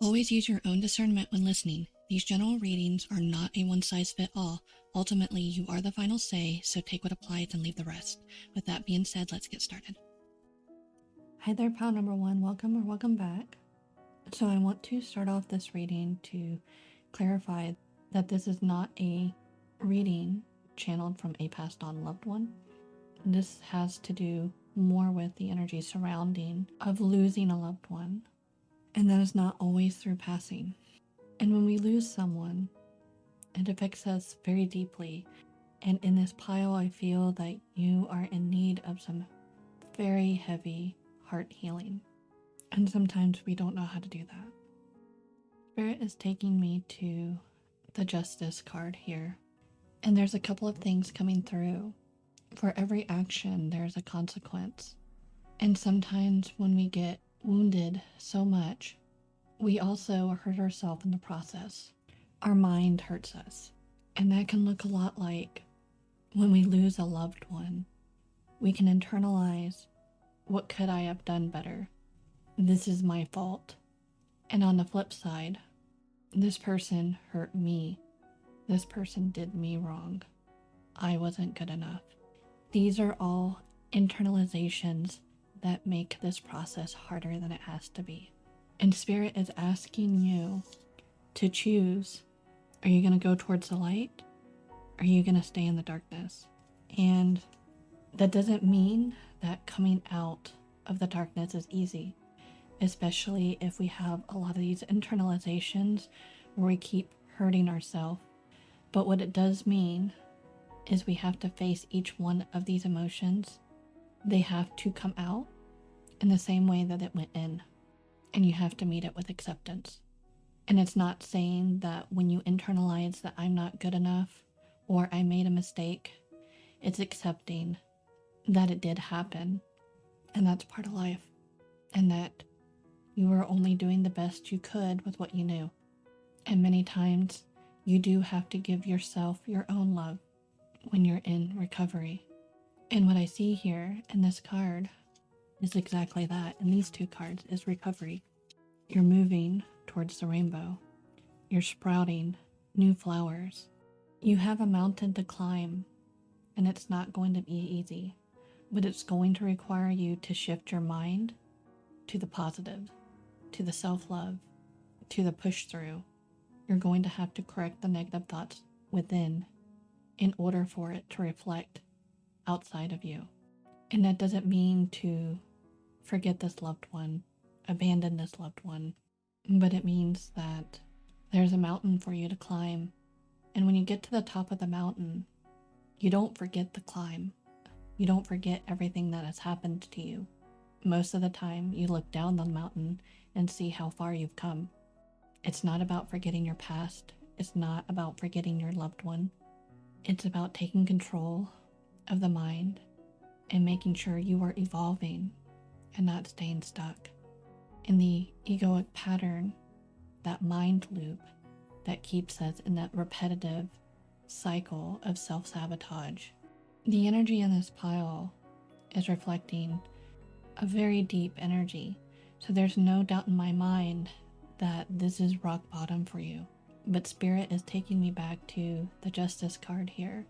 Always use your own discernment when listening. These general readings are not a one-size-fits-all. Ultimately, you are the final say, so take what applies and leave the rest. With that being said, let's get started. Hi there, pal number one. Welcome or welcome back. So I want to start off this reading to clarify that this is not a reading channeled from a passed on loved one. This has to do more with the energy surrounding of losing a loved one. And that is not always through passing. And when we lose someone, it affects us very deeply. And in this pile, I feel that you are in need of some very heavy heart healing. And sometimes we don't know how to do that. Spirit is taking me to the Justice card here. And there's a couple of things coming through. For every action, there's a consequence. And sometimes when we get wounded so much, we also hurt ourselves in the process. Our mind hurts us. And that can look a lot like when we lose a loved one. We can internalize, what could I have done better? This is my fault. And on the flip side, this person hurt me. This person did me wrong. I wasn't good enough. These are all internalizations that make this process harder than it has to be. And Spirit is asking you to choose. Are you going to go towards the light? Or are you going to stay in the darkness? And that doesn't mean that coming out of the darkness is easy, especially if we have a lot of these internalizations where we keep hurting ourselves. But what it does mean is we have to face each one of these emotions. They have to come out in the same way that it went in, and you have to meet it with acceptance. And it's not saying that when you internalize that I'm not good enough or I made a mistake, it's accepting that it did happen, and that's part of life, and that you were only doing the best you could with what you knew. And many times you do have to give yourself your own love when you're in recovery. And what I see here in this card is exactly that. And these two cards is recovery. You're moving towards the rainbow. You're sprouting new flowers. You have a mountain to climb, and it's not going to be easy, but it's going to require you to shift your mind to the positive, to the self-love, to the push through. You're going to have to correct the negative thoughts within in order for it to reflect outside of you. And that doesn't mean to forget this loved one, abandon this loved one, but it means that there's a mountain for you to climb. And when you get to the top of the mountain, you don't forget the climb. You don't forget everything that has happened to you. Most of the time, you look down the mountain and see how far you've come. It's not about forgetting your past. It's not about forgetting your loved one. It's about taking control of the mind and making sure you are evolving and not staying stuck in the egoic pattern, that mind loop that keeps us in that repetitive cycle of self-sabotage. The energy in this pile is reflecting a very deep energy, so there's no doubt in my mind that this is rock bottom for you. But Spirit is taking me back to the Justice card here,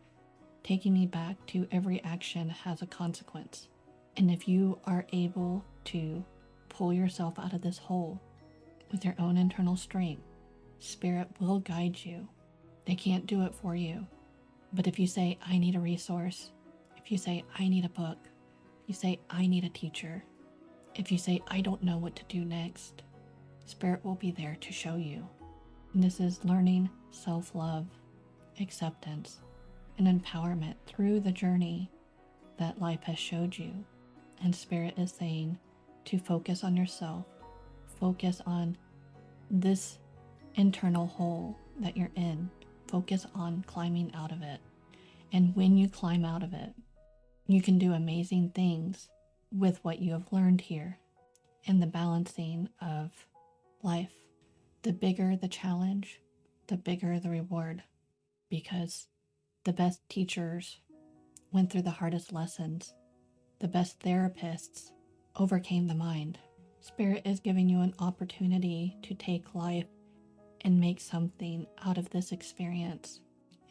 taking me back to every action has a consequence. And if you are able to pull yourself out of this hole with your own internal strength, Spirit will guide you. They can't do it for you. But if you say, I need a resource, if you say, I need a book, if you say, I need a teacher, if you say, I don't know what to do next, Spirit will be there to show you. And this is learning self-love, acceptance, and empowerment through the journey that life has showed you. And Spirit is saying to focus on yourself, focus on this internal hole that you're in, focus on climbing out of it. And when you climb out of it, you can do amazing things with what you have learned here and the balancing of life. The bigger the challenge, the bigger the reward, because the best teachers went through the hardest lessons. The best therapists overcame the mind. Spirit is giving you an opportunity to take life and make something out of this experience.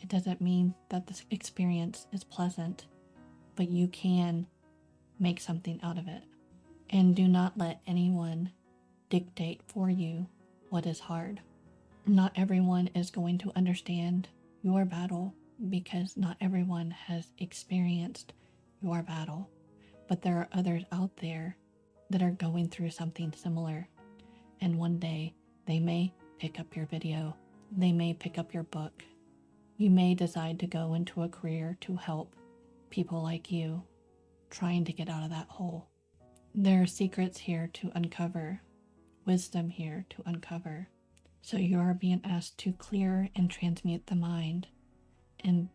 It doesn't mean that this experience is pleasant, but you can make something out of it. And do not let anyone dictate for you what is hard. Not everyone is going to understand your battle because not everyone has experienced your battle. But there are others out there that are going through something similar. And one day they may pick up your video. They may pick up your book. You may decide to go into a career to help people like you trying to get out of that hole. There are secrets here to uncover, wisdom here to uncover. So you are being asked to clear and transmute the mind and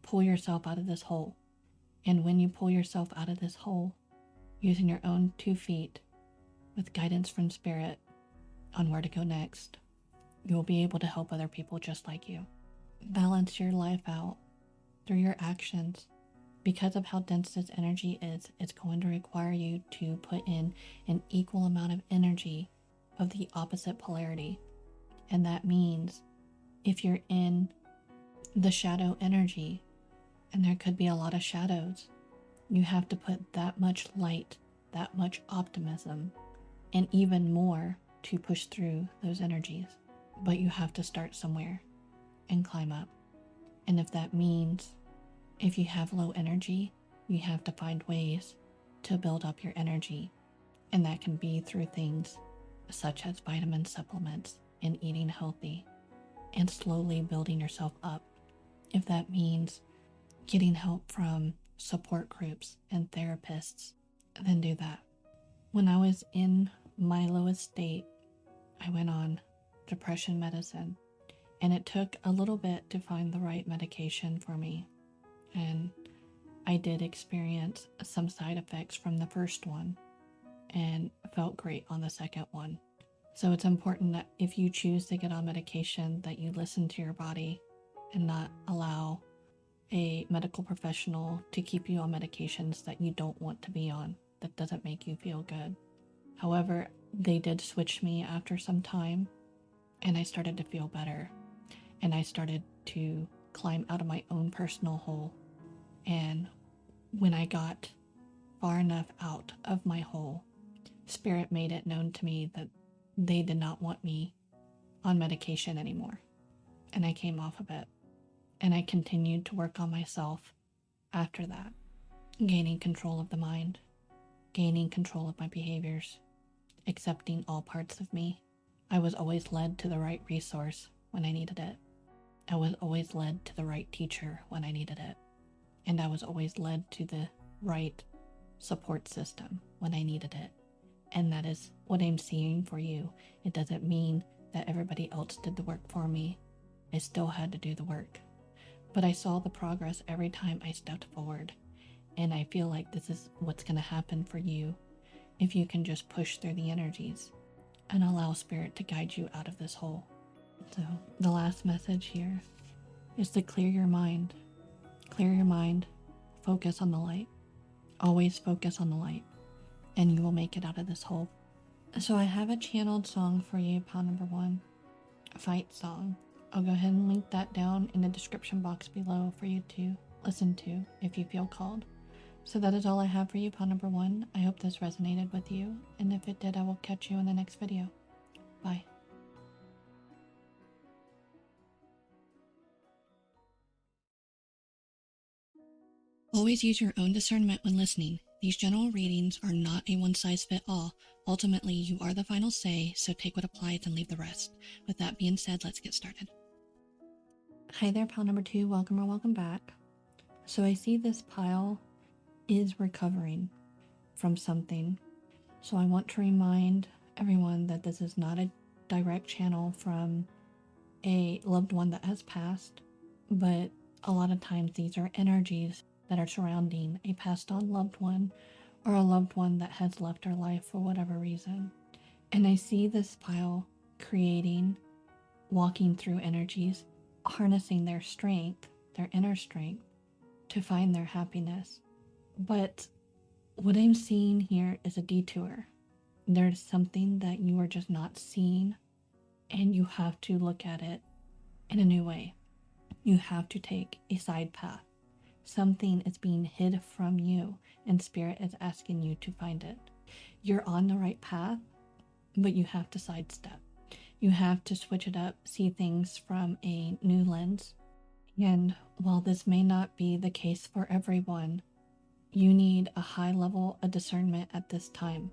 pull yourself out of this hole. And when you pull yourself out of this hole, using your own 2 feet with guidance from Spirit on where to go next, you will be able to help other people just like you. Balance your life out through your actions. Because of how dense this energy is, it's going to require you to put in an equal amount of energy of the opposite polarity. And that means if you're in the shadow energy, and there could be a lot of shadows, you have to put that much light, that much optimism, and even more to push through those energies. But you have to start somewhere and climb up. And if that means if you have low energy, you have to find ways to build up your energy. And that can be through things such as vitamin supplements and eating healthy and slowly building yourself up. If that means getting help from support groups and therapists, then do that. When I was in my lowest state, I went on depression medicine, and it took a little bit to find the right medication for me. And I did experience some side effects from the first one and felt great on the second one. So it's important that if you choose to get on medication, that you listen to your body and not allow a medical professional to keep you on medications that you don't want to be on, that doesn't make you feel good. However, they did switch me after some time, and I started to feel better. And I started to climb out of my own personal hole. And when I got far enough out of my hole, Spirit made it known to me that they did not want me on medication anymore. And I came off of it. And I continued to work on myself after that, gaining control of the mind, gaining control of my behaviors, accepting all parts of me. I was always led to the right resource when I needed it. I was always led to the right teacher when I needed it. And I was always led to the right support system when I needed it. And that is what I'm seeing for you. It doesn't mean that everybody else did the work for me. I still had to do the work. But I saw the progress every time I stepped forward. And I feel like this is what's going to happen for you if you can just push through the energies and allow Spirit to guide you out of this hole. So the last message here is to clear your mind. Clear your mind. Focus on the light. Always focus on the light. And you will make it out of this hole. So I have a channeled song for you, pile number 1. A fight song. I'll go ahead and link that down in the description box below for you to listen to if you feel called. So that is all I have for you, pile number 1. I hope this resonated with you, and if it did, I will catch you in the next video. Bye. Always use your own discernment when listening. These general readings are not a one-size-fits-all. Ultimately, you are the final say, so take what applies and leave the rest. With that being said, let's get started. Hi there, pile number 2. Welcome or welcome back. So I see this pile is recovering from something. So I want to remind everyone that this is not a direct channel from a loved one that has passed, but a lot of times these are energies that are surrounding a passed on loved one or a loved one that has left our life for whatever reason. And I see this pile creating, walking through energies, harnessing their strength, their inner strength, to find their happiness. But what I'm seeing here is a detour. There's something that you are just not seeing, and you have to look at it in a new way. You have to take a side path. Something is being hid from you, and Spirit is asking you to find it. You're on the right path, but you have to sidestep. You have to switch it up, see things from a new lens. And while this may not be the case for everyone, you need a high level of discernment at this time.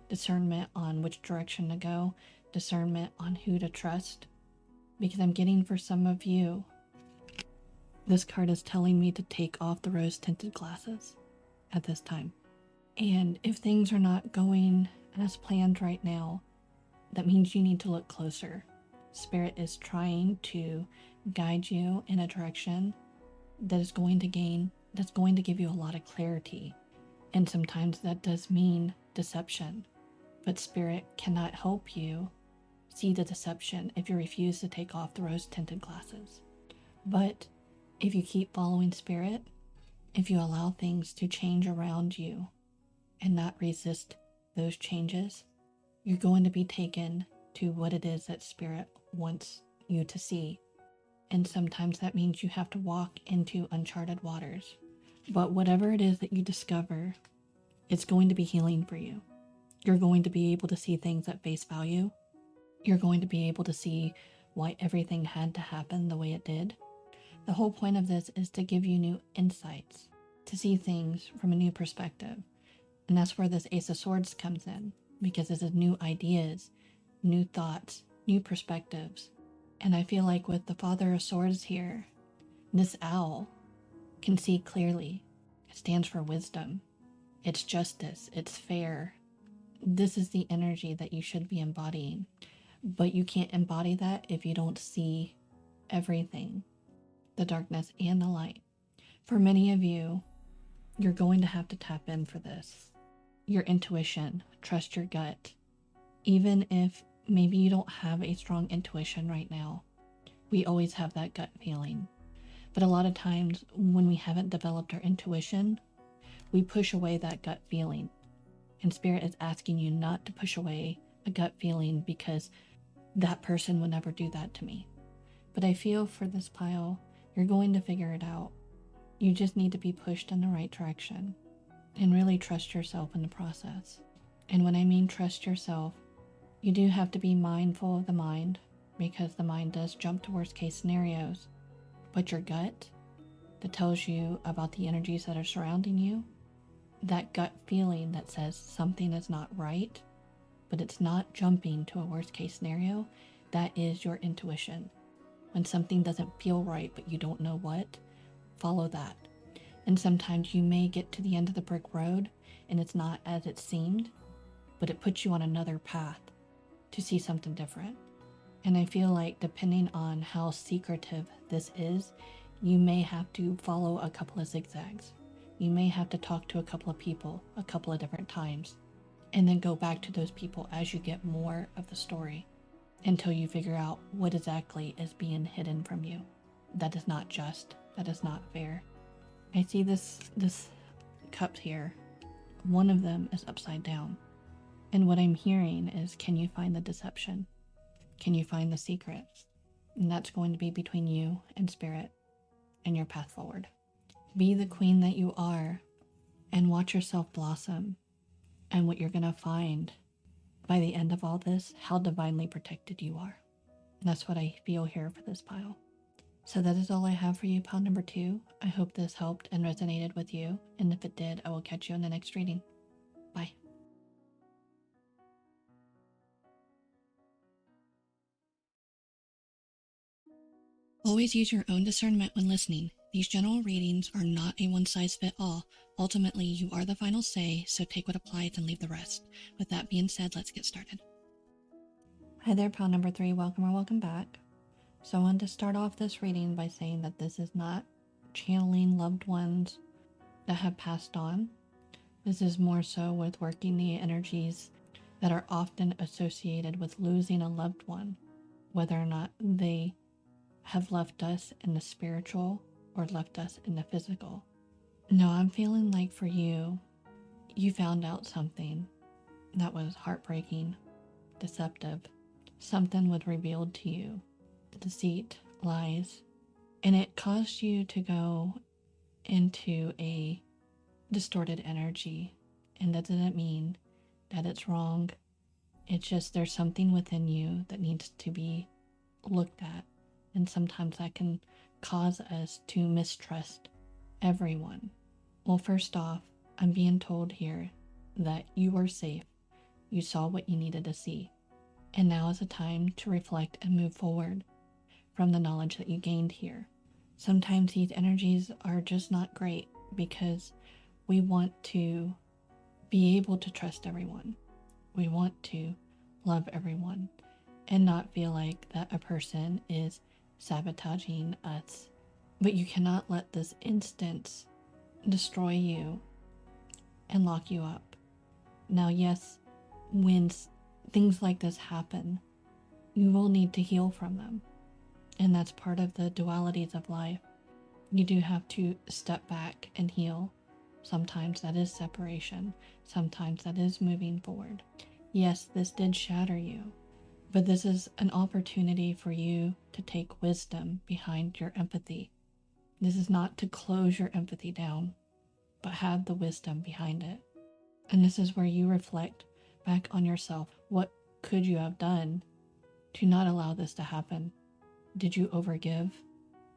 Discernment on which direction to go, discernment on who to trust. Because I'm getting for some of you, this card is telling me to take off the rose-tinted glasses at this time. And if things are not going as planned right now, that means you need to look closer. Spirit is trying to guide you in a direction that is going to give you a lot of clarity. And sometimes that does mean deception. But Spirit cannot help you see the deception if you refuse to take off the rose-tinted glasses. But if you keep following Spirit, if you allow things to change around you and not resist those changes, you're going to be taken to what it is that Spirit wants you to see. And sometimes that means you have to walk into uncharted waters. But whatever it is that you discover, it's going to be healing for you. You're going to be able to see things at face value. You're going to be able to see why everything had to happen the way it did. The whole point of this is to give you new insights, to see things from a new perspective. And that's where this Ace of Swords comes in, because this is new ideas, new thoughts, new perspectives. And I feel like with the Father of Swords here, this owl can see clearly. It stands for wisdom. It's justice. It's fair. This is the energy that you should be embodying. But you can't embody that if you don't see everything, the darkness and the light. For many of you, you're going to have to tap in for this. Your intuition, trust your gut. Even if maybe you don't have a strong intuition right now, we always have that gut feeling. But a lot of times when we haven't developed our intuition, we push away that gut feeling. And Spirit is asking you not to push away a gut feeling because that person would never do that to me. But I feel for this pile, you're going to figure it out. You just need to be pushed in the right direction and really trust yourself in the process. And when I mean trust yourself, you do have to be mindful of the mind, because the mind does jump to worst case scenarios. But your gut that tells you about the energies that are surrounding you, that gut feeling that says something is not right, but it's not jumping to a worst case scenario, that is your intuition. When something doesn't feel right but you don't know what, follow that. And sometimes you may get to the end of the brick road and it's not as it seemed, but it puts you on another path to see something different. And I feel like depending on how secretive this is, you may have to follow a couple of zigzags. You may have to talk to a couple of people a couple of different times, and then go back to those people as you get more of the story until you figure out what exactly is being hidden from you. That is not just, that is not fair. I see this cup here. One of them is upside down. And what I'm hearing is, can you find the deception? Can you find the secret? And that's going to be between you and Spirit and your path forward. Be the queen that you are and watch yourself blossom. And what you're going to find by the end of all this, how divinely protected you are. And that's what I feel here for this pile. So that is all I have for you, pile number 2. I hope this helped and resonated with you. And if it did, I will catch you in the next reading. Bye. Always use your own discernment when listening. These general readings are not a one-size-fits-all. Ultimately, you are the final say, so take what applies and leave the rest. With that being said, let's get started. Hi there, pile number 3. Welcome or welcome back. So I wanted to start off this reading by saying that this is not channeling loved ones that have passed on. This is more so with working the energies that are often associated with losing a loved one, whether or not they have left us in the spiritual or left us in the physical. No, I'm feeling like for you, you found out something that was heartbreaking, deceptive. Something was revealed to you, deceit, lies, and it caused you to go into a distorted energy. And that doesn't mean that it's wrong. It's just there's something within you that needs to be looked at. And sometimes that can cause us to mistrust everyone. Well, first off, I'm being told here that you are safe. You saw what you needed to see. And now is a time to reflect and move forward from the knowledge that you gained here. Sometimes these energies are just not great because we want to be able to trust everyone. We want to love everyone and not feel like that a person is sabotaging us. But you cannot let this instance destroy you and lock you up. Now, yes, when things like this happen, you will need to heal from them. And that's part of the dualities of life. You do have to step back and heal. Sometimes that is separation. Sometimes that is moving forward. Yes, this did shatter you, but this is an opportunity for you to take wisdom behind your empathy. This is not to close your empathy down, but have the wisdom behind it. And this is where you reflect back on yourself. What could you have done to not allow this to happen? Did you overgive?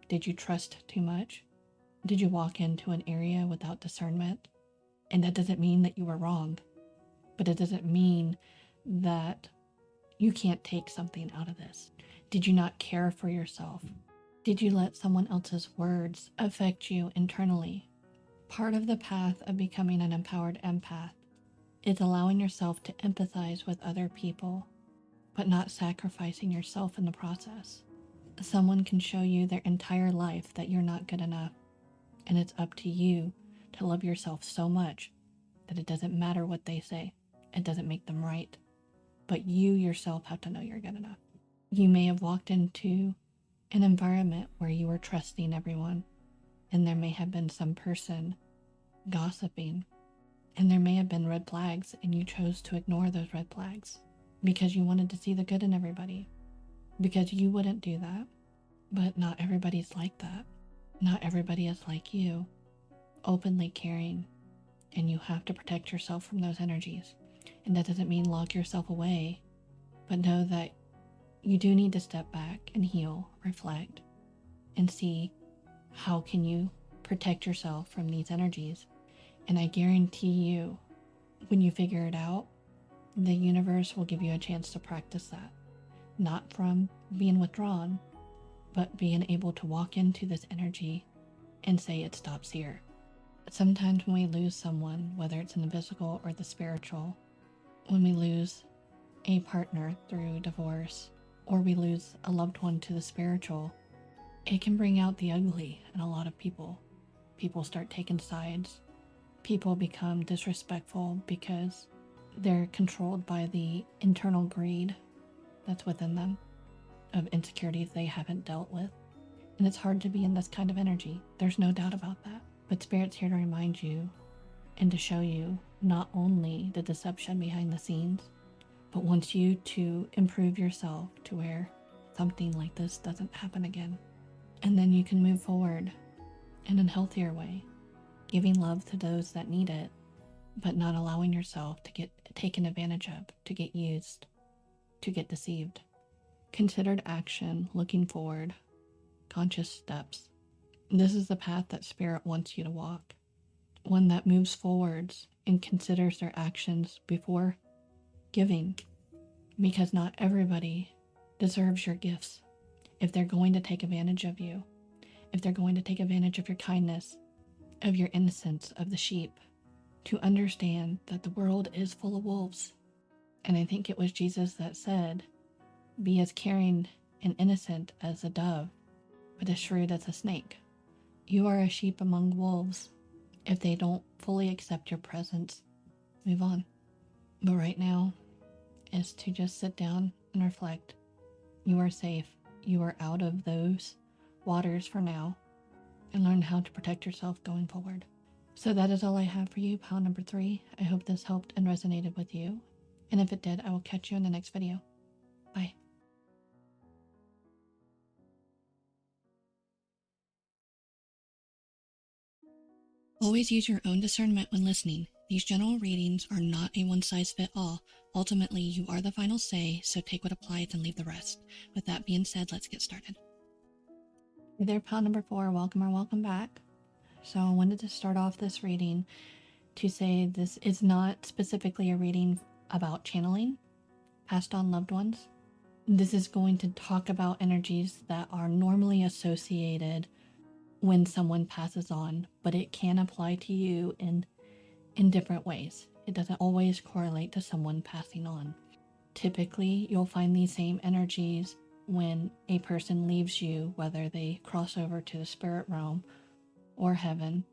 Did you trust too much? Did you walk into an area without discernment? And that doesn't mean that you were wrong, but it doesn't mean that you can't take something out of this. Did you not care for yourself? Did you let someone else's words affect you internally? Part of the path of becoming an empowered empath is allowing yourself to empathize with other people, but not sacrificing yourself in the process. Someone can show you their entire life that you're not good enough, and it's up to you to love yourself so much that it doesn't matter what they say. It doesn't make them right, but you yourself have to know you're good enough. You may have walked into an environment where you were trusting everyone, and there may have been some person gossiping, and there may have been red flags, and you chose to ignore those red flags because you wanted to see the good in everybody, because you wouldn't do that. But not everybody's like that. Not everybody is like you, openly caring, and you have to protect yourself from those energies. And that doesn't mean lock yourself away, but know that you do need to step back and heal, reflect, and see how can you protect yourself from these energies. And I guarantee you, when you figure it out, the universe will give you a chance to practice that. Not from being withdrawn, but being able to walk into this energy and say it stops here. Sometimes when we lose someone, whether it's in the physical or the spiritual, when we lose a partner through divorce, or we lose a loved one to the spiritual, it can bring out the ugly in a lot of people. People start taking sides. People become disrespectful because they're controlled by the internal greed that's within them, of insecurities they haven't dealt with. And it's hard to be in this kind of energy. There's no doubt about that. But Spirit's here to remind you and to show you not only the deception behind the scenes, but wants you to improve yourself to where something like this doesn't happen again. And then you can move forward in a healthier way, giving love to those that need it, but not allowing yourself to get taken advantage of, to get used, to get deceived. Considered action, looking forward, conscious steps. This is the path that Spirit wants you to walk. One that moves forwards and considers their actions before giving. Because not everybody deserves your gifts. If they're going to take advantage of you, if they're going to take advantage of your kindness, of your innocence, of the sheep, to understand that the world is full of wolves. And I think it was Jesus that said, be as caring and innocent as a dove, but as shrewd as a snake. You are a sheep among wolves. If they don't fully accept your presence, move on. But right now is to just sit down and reflect. You are safe. You are out of those waters for now, and learn how to protect yourself going forward. So that is all I have for you, pile number 3. I hope this helped and resonated with you. And if it did, I will catch you in the next video. Bye. Always use your own discernment when listening. These general readings are not a one-size-fits-all. Ultimately, you are the final say, so take what applies and leave the rest. With that being said, let's get started. Hey there, pal number 4. Welcome or welcome back. So I wanted to start off this reading to say this is not specifically a reading about channeling passed on loved ones. This is going to talk about energies that are normally associated when someone passes on, but it can apply to you in different ways. It doesn't always correlate to someone passing on. Typically, you'll find these same energies when a person leaves you, whether they cross over to the spirit realm or heaven,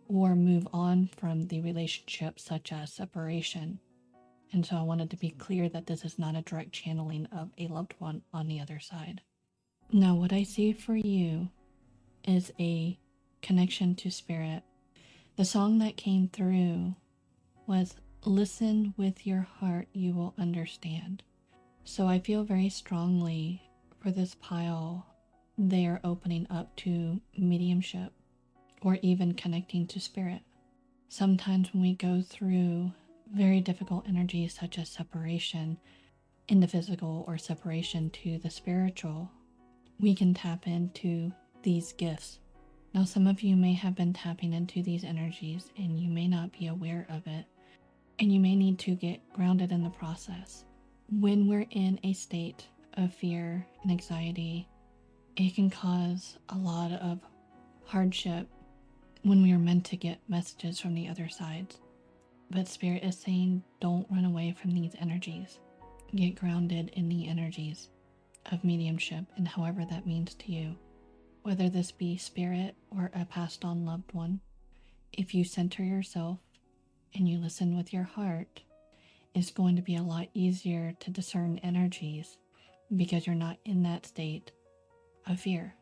or move on from the relationship, such as separation. And so I wanted to be clear that this is not a direct channeling of a loved one on the other side. Now, what I see for you is a connection to spirit. The song that came through was "Listen with your heart, you will understand." So I feel very strongly for this pile, they are opening up to mediumship or even connecting to spirit. Sometimes when we go through very difficult energies such as separation in the physical or separation to the spiritual, we can tap into these gifts. Now, some of you may have been tapping into these energies and you may not be aware of it, and you may need to get grounded in the process. When we're in a state of fear and anxiety, it can cause a lot of hardship when we are meant to get messages from the other side. But Spirit is saying, don't run away from these energies. Get grounded in the energies of mediumship and however that means to you. Whether this be spirit or a passed on loved one, if you center yourself and you listen with your heart, it's going to be a lot easier to discern energies because you're not in that state of fear.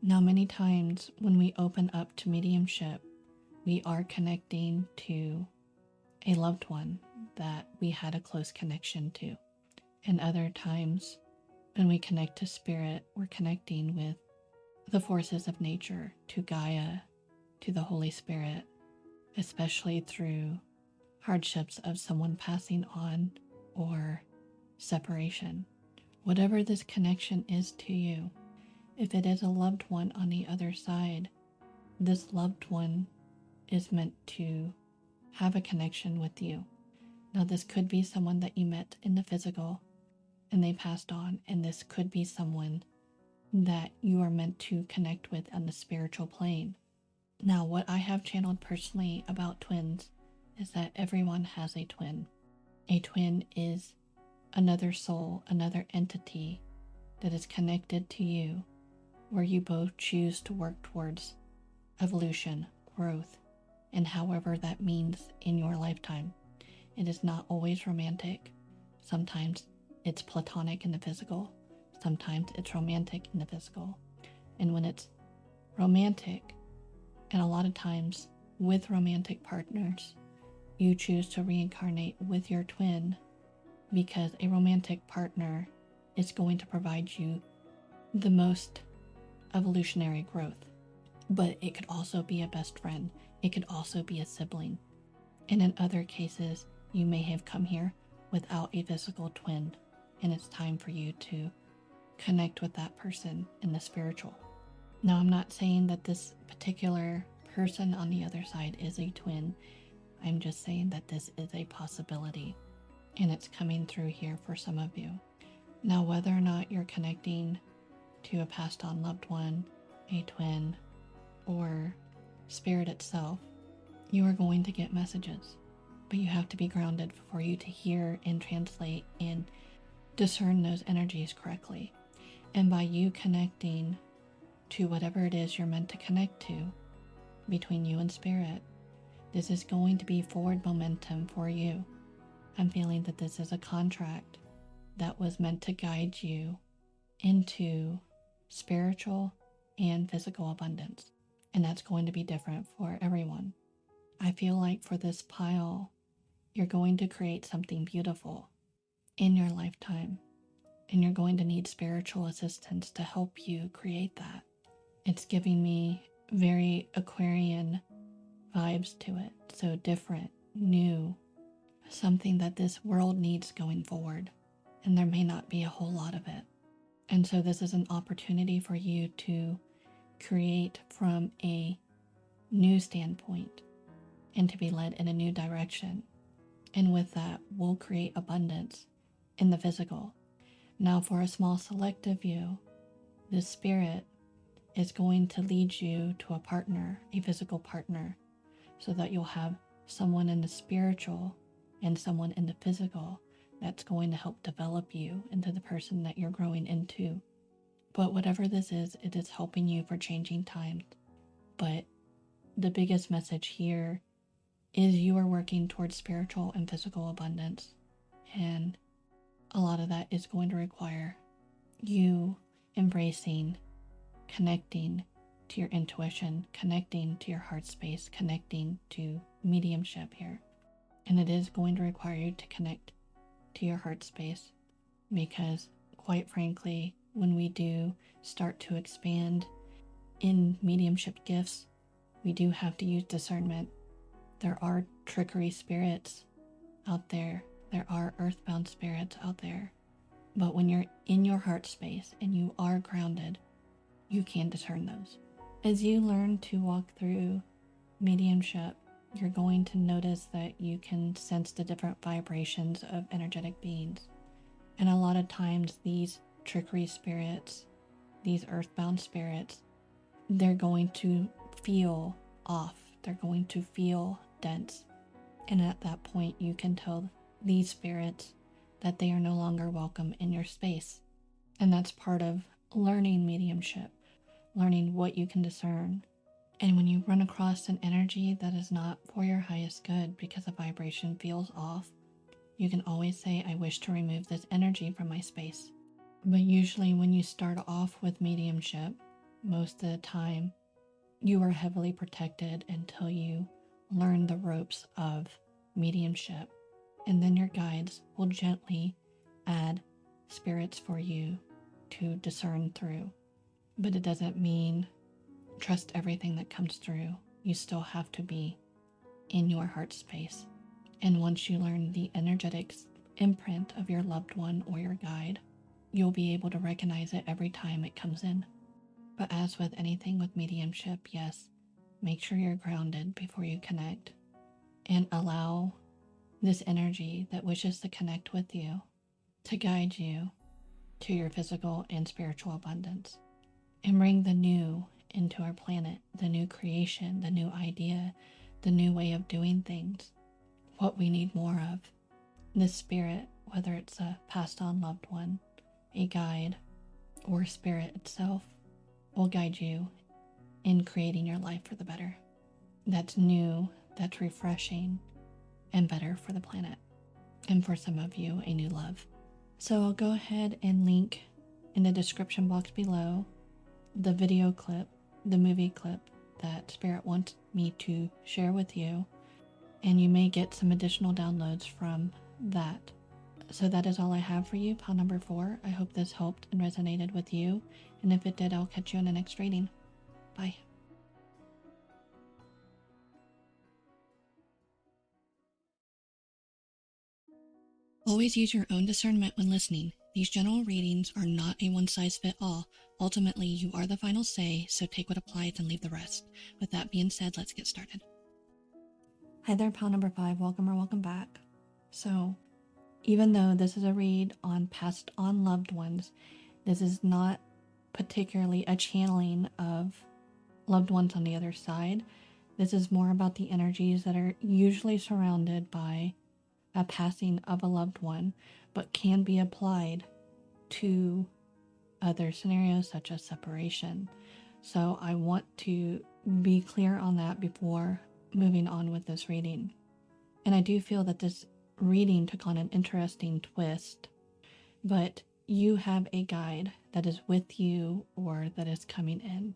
Now, many times when we open up to mediumship, we are connecting to a loved one that we had a close connection to. And other times when we connect to spirit, we're connecting with the forces of nature, to Gaia, to the Holy Spirit, especially through hardships of someone passing on or separation. Whatever this connection is to you, if it is a loved one on the other side, this loved one is meant to have a connection with you. Now, this could be someone that you met in the physical and they passed on, and this could be someone that you are meant to connect with on the spiritual plane. Now, what I have channeled personally about twins is that everyone has a twin. A twin is another soul, another entity that is connected to you, where you both choose to work towards evolution, growth, and however that means in your lifetime. It is not always romantic. Sometimes it's platonic in the physical. Sometimes it's romantic in the physical. And when it's romantic, and a lot of times with romantic partners, you choose to reincarnate with your twin because a romantic partner is going to provide you the most evolutionary growth. But it could also be a best friend. It could also be a sibling. And in other cases, you may have come here without a physical twin, and it's time for you to connect with that person in the spiritual. Now, I'm not saying that this particular person on the other side is a twin. I'm just saying that this is a possibility, and it's coming through here for some of you. Now, whether or not you're connecting to a passed on loved one, a twin, or spirit itself, you are going to get messages, but you have to be grounded for you to hear and translate and discern those energies correctly. And by you connecting to whatever it is you're meant to connect to between you and spirit, this is going to be forward momentum for you. I'm feeling that this is a contract that was meant to guide you into spiritual and physical abundance. And that's going to be different for everyone. I feel like for this pile, you're going to create something beautiful. in your lifetime, and you're going to need spiritual assistance to help you create that. It's giving me very Aquarian vibes to it, so different, new, something that this world needs going forward, and there may not be a whole lot of it. And so this is an opportunity for you to create from a new standpoint and to be led in a new direction. And with that, we'll create abundance in the physical. Now, for a small selective view, this spirit is going to lead you to a partner, a physical partner, so that you'll have someone in the spiritual and someone in the physical that's going to help develop you into the person that you're growing into. But whatever this is, it is helping you for changing times. But the biggest message here is you are working towards spiritual and physical abundance. And a lot of that is going to require you embracing, connecting to your intuition, connecting to your heart space, connecting to mediumship here. And it is going to require you to connect to your heart space, because quite frankly, when we do start to expand in mediumship gifts, we do have to use discernment. There are trickery spirits out there. There are earthbound spirits out there. But when you're in your heart space and you are grounded, you can discern those. As you learn to walk through mediumship, you're going to notice that you can sense the different vibrations of energetic beings. And a lot of times these trickery spirits, these earthbound spirits, they're going to feel off. They're going to feel dense. And at that point, you can tell these spirits that they are no longer welcome in your space. And that's part of learning mediumship, learning what you can discern. And when you run across an energy that is not for your highest good because the vibration feels off, you can always say, I wish to remove this energy from my space. But usually when you start off with mediumship, most of the time, you are heavily protected until you learn the ropes of mediumship. And then your guides will gently add spirits for you to discern through. But it doesn't mean trust everything that comes through. You still have to be in your heart space. And once you learn the energetic imprint of your loved one or your guide, you'll be able to recognize it every time it comes in. But as with anything with mediumship, yes, make sure you're grounded before you connect, and allow this energy that wishes to connect with you to guide you to your physical and spiritual abundance, and bring the new into our planet, the new creation, the new idea, the new way of doing things, what we need more of. This spirit, whether it's a passed on loved one, a guide, or spirit itself, will guide you in creating your life for the better. That's new, that's refreshing, and better for the planet. And for some of you, a new love. So I'll go ahead and link in the description box below the video clip, the movie clip that Spirit wants me to share with you. And you may get some additional downloads from that. So that is all I have for you, pile number 4. I hope this helped and resonated with you. And if it did, I'll catch you in the next reading. Bye. Always use your own discernment when listening. These general readings are not a one-size-fits-all. Ultimately, you are the final say, so take what applies and leave the rest. With that being said, let's get started. Hi there, pile number 5. Welcome or welcome back. So, even though this is a read on passed on loved ones, this is not particularly a channeling of loved ones on the other side. This is more about the energies that are usually surrounded by a passing of a loved one, but can be applied to other scenarios such as separation. So I want to be clear on that before moving on with this reading. And I do feel that this reading took on an interesting twist, but you have a guide that is with you or that is coming in.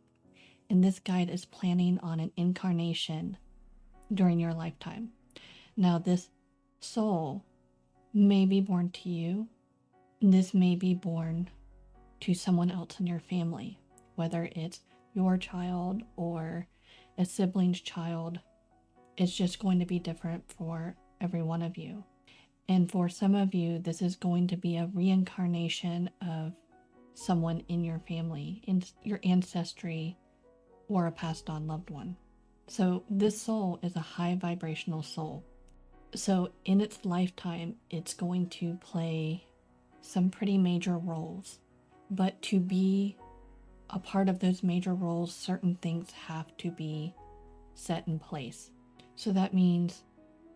And this guide is planning on an incarnation during your lifetime. Now, this soul may be born to you. This may be born to someone else in your family, whether it's your child or a sibling's child. It's just going to be different for every one of you. And for some of you, this is going to be a reincarnation of someone in your family, in your ancestry, or a passed on loved one. So this soul is a high vibrational soul. So in its lifetime, it's going to play some pretty major roles. But to be a part of those major roles, certain things have to be set in place. So that means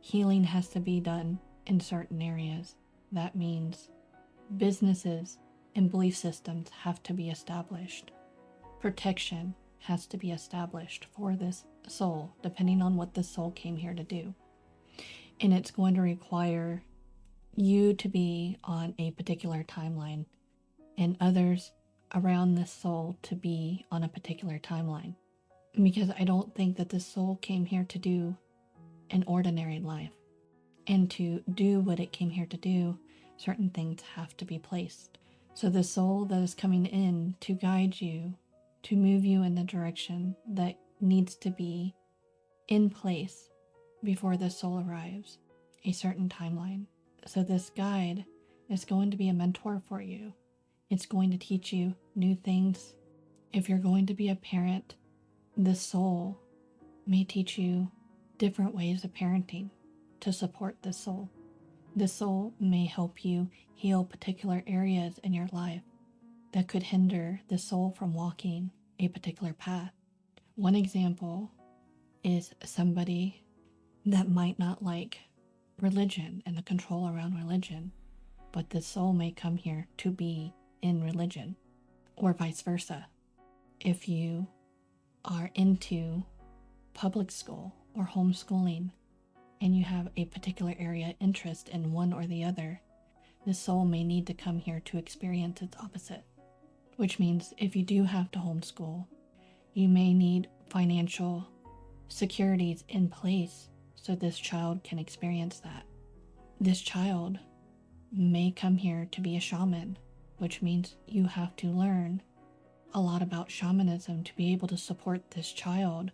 healing has to be done in certain areas. That means businesses and belief systems have to be established. Protection has to be established for this soul, depending on what this soul came here to do. And it's going to require you to be on a particular timeline and others around this soul to be on a particular timeline. Because I don't think that this soul came here to do an ordinary life. And to do what it came here to do, certain things have to be placed. So the soul that is coming in to guide you, to move you in the direction that needs to be in place before the soul arrives, a certain timeline. So this guide is going to be a mentor for you. It's going to teach you new things. If you're going to be a parent, this soul may teach you different ways of parenting to support this soul. This soul may help you heal particular areas in your life that could hinder the soul from walking a particular path. One example is somebody that might not like religion and the control around religion, but the soul may come here to be in religion, or vice versa. If you are into public school or homeschooling and you have a particular area interest in one or the other, the soul may need to come here to experience its opposite. Which means if you do have to homeschool, you may need financial securities in place so this child can experience that. This child may come here to be a shaman, which means you have to learn a lot about shamanism to be able to support this child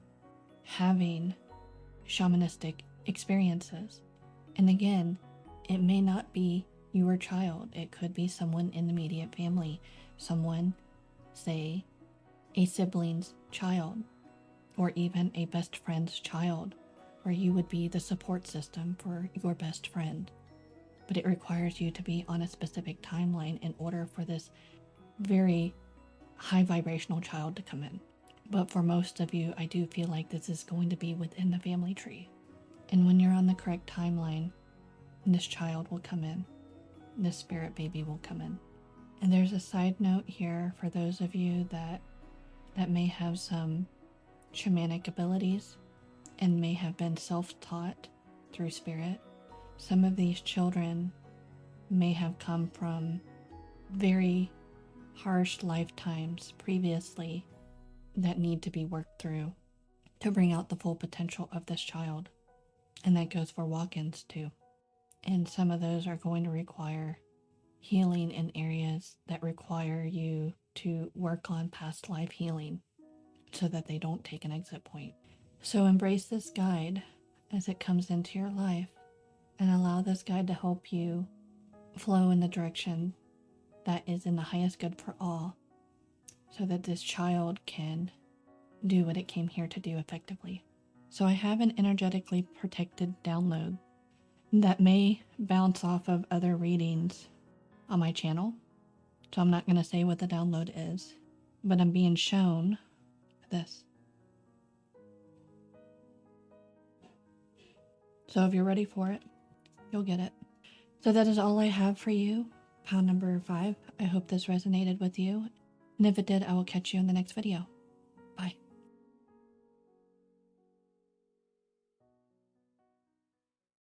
having shamanistic experiences. And again, it may not be your child. It could be someone in the immediate family, someone, say, a sibling's child, or even a best friend's child, where you would be the support system for your best friend. But it requires you to be on a specific timeline in order for this very high vibrational child to come in. But for most of you, I do feel like this is going to be within the family tree. And when you're on the correct timeline, this child will come in. This spirit baby will come in. And there's a side note here for those of you that may have some shamanic abilities and may have been self-taught through spirit. Some of these children may have come from very harsh lifetimes previously that need to be worked through to bring out the full potential of this child. And that goes for walk-ins too. And some of those are going to require healing in areas that require you to work on past life healing so that they don't take an exit point. So embrace this guide as it comes into your life and allow this guide to help you flow in the direction that is in the highest good for all so that this child can do what it came here to do effectively. So I have an energetically protected download that may bounce off of other readings on my channel. So I'm not going to say what the download is, but I'm being shown this. So if you're ready for it, you'll get it. So that is all I have for you, pound number 5. I hope this resonated with you. And if it did, I will catch you in the next video.